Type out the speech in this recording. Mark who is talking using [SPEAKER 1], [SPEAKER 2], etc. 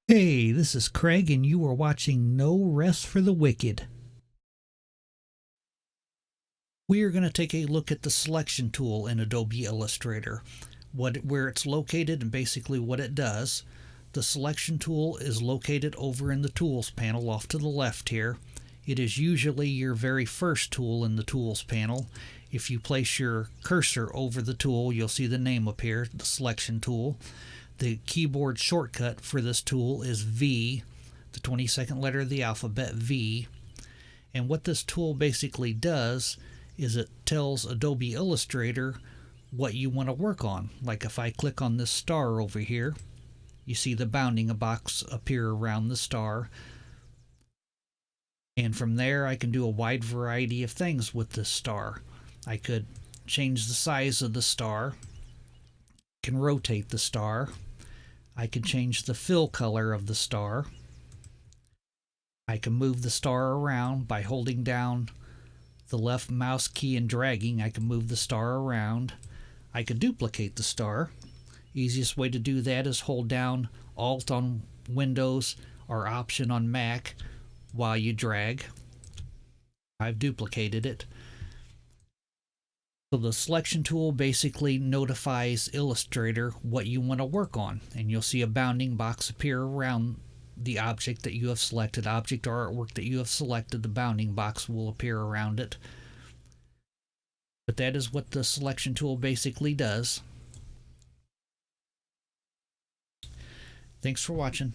[SPEAKER 1] Hey, this is Craig, and you are watching No Rest for the Wicked. We are going to take a look at the selection tool in Adobe Illustrator, where it's located and basically what it does. The selection tool is located over in the Tools panel off to the left here. It is usually your very first tool in the Tools panel. If you place your cursor over the tool, you'll see the name appear, the selection tool. The keyboard shortcut for this tool is V, the 22nd letter of the alphabet, V. And what this tool basically does is it tells Adobe Illustrator what you want to work on. Like if I click on this star over here, you see the bounding box appear around the star. And from there I can do a wide variety of things with this star. I could change the size of the star, can rotate the star, I can change the fill color of the star, I can move the star around by holding down the left mouse key and dragging. I can move the star around. I can duplicate the star. Easiest way to do that is hold down Alt on Windows or Option on Mac while you drag. I've duplicated it. So the selection tool basically notifies Illustrator what you want to work on, and you'll see a bounding box appear around the object that you have selected. Object or artwork that you have selected, the bounding box will appear around it. But that is what the selection tool basically does. Thanks for watching.